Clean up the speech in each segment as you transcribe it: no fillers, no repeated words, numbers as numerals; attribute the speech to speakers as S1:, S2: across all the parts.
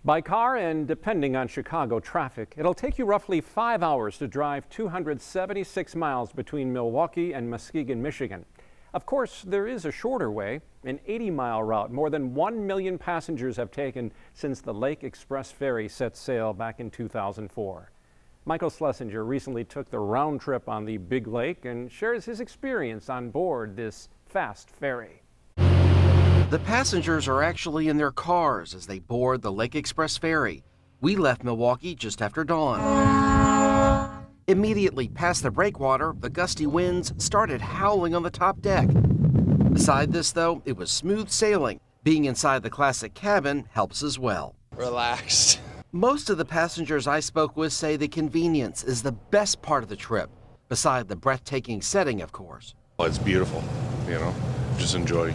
S1: By car and depending on Chicago traffic, it'll take you roughly 5 hours to drive 276 miles between Milwaukee and Muskegon, Michigan. Of course, there is a shorter way, an 80-mile route more than 1 million passengers have taken since the Lake Express Ferry set sail back in 2004. Michael Schlesinger recently took the round trip on the big lake and shares his experience on board this fast ferry.
S2: The passengers are actually in their cars as they board the Lake Express Ferry. We left Milwaukee just after dawn. Immediately past the breakwater, the gusty winds started howling on the top deck. Beside this, though, it was smooth sailing. Being inside the classic cabin helps as well.
S3: Relaxed.
S2: Most of the passengers I spoke with say the convenience is the best part of the trip, beside the breathtaking setting, of course.
S3: Well, it's beautiful, just enjoy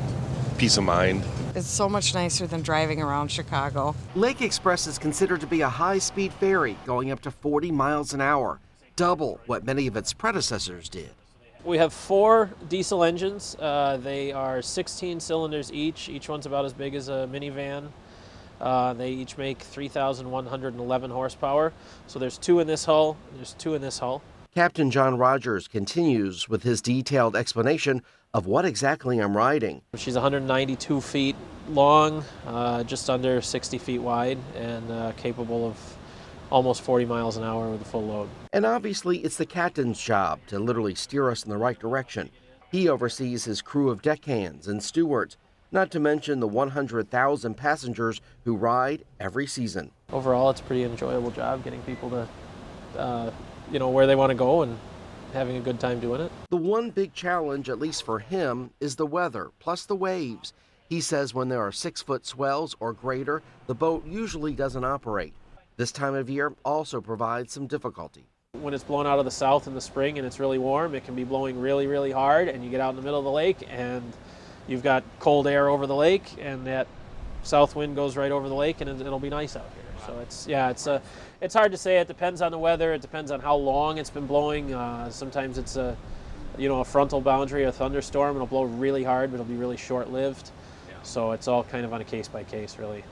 S3: peace of mind.
S4: It's so much nicer than driving around Chicago.
S2: Lake Express is considered to be a high-speed ferry going up to 40 miles an hour, double what many of its predecessors did.
S5: We have 4 diesel engines. They are 16 cylinders each. Each one's about as big as a minivan. They each make 3,111 horsepower. So there's 2 in this hull, there's 2 in this hull.
S2: Captain John Rogers continues with his detailed explanation of what exactly I'm riding.
S5: She's 192 feet long, just under 60 feet wide, and capable of almost 40 miles an hour with a full load.
S2: And obviously it's the captain's job to literally steer us in the right direction. He oversees his crew of deckhands and stewards, not to mention the 100,000 passengers who ride every season.
S5: Overall, it's a pretty enjoyable job getting people to, where they want to go and having a good time doing it.
S2: The one big challenge, at least for him, is the weather, plus the waves. He says when there are 6-foot swells or greater, the boat usually doesn't operate. This time of year also provides some difficulty.
S5: When it's blowing out of the south in the spring and it's really warm, it can be blowing really, really hard, and you get out in the middle of the lake and you've got cold air over the lake, and that south wind goes right over the lake, and it'll be nice out here. So it's hard to say. It depends on the weather. It depends on how long it's been blowing. Sometimes it's a frontal boundary, a thunderstorm. It'll blow really hard, but it'll be really short-lived. So it's all kind of on a case-by-case, really.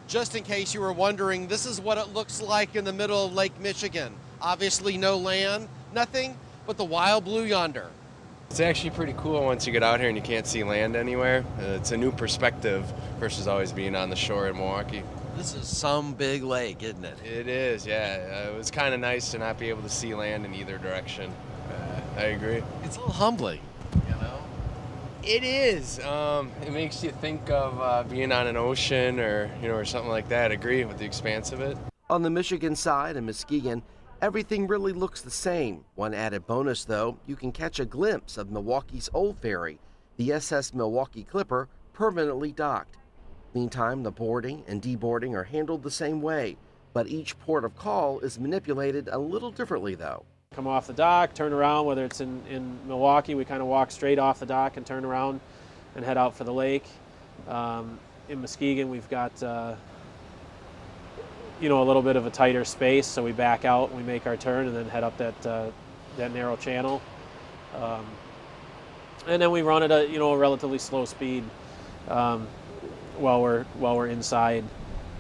S6: Just in case you were wondering, this is what it looks like in the middle of Lake Michigan. Obviously no land, nothing but the wild blue yonder.
S7: It's actually pretty cool once you get out here and you can't see land anywhere. It's a new perspective versus always being on the shore in Milwaukee.
S6: This is some big lake, isn't it?
S7: It is, yeah. It was kind of nice to not be able to see land in either direction. I agree.
S6: It's a little humbling,
S7: It is. It makes you think of being on an ocean or something like that. I agree with the expanse of it.
S2: On the Michigan side in Muskegon, everything really looks the same. One added bonus, though, you can catch a glimpse of Milwaukee's old ferry, the SS Milwaukee Clipper, permanently docked. Meantime, the boarding and deboarding are handled the same way, but each port of call is manipulated a little differently, though.
S5: Come off the dock, turn around, whether it's in Milwaukee, we kind of walk straight off the dock and turn around and head out for the lake. In Muskegon, we've got a little bit of a tighter space, so we back out and we make our turn and then head up that narrow channel. And then we run at a relatively slow speed while we're inside,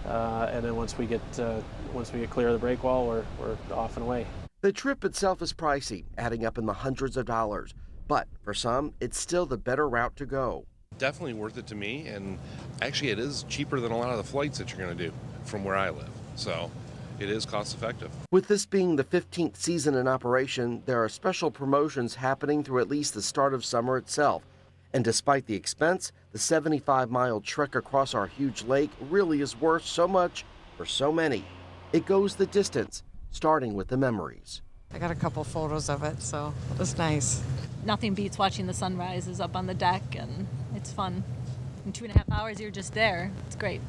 S5: and then once we get clear of the break wall, we're off and away.
S2: The trip itself is pricey, adding up in the hundreds of dollars, but for some, it's still the better route to go.
S3: Definitely worth it to me, and actually it is cheaper than a lot of the flights that you're going to do from where I live. So it is cost effective.
S2: With this being the 15th season in operation, there are special promotions happening through at least the start of summer itself. And despite the expense, the 75-mile trek across our huge lake really is worth so much for so many. It goes the distance, starting with the memories.
S4: I got a couple photos of it, so it was nice.
S8: Nothing beats watching the sunrises up on the deck, and it's fun. In 2.5 hours, you're just there. It's great.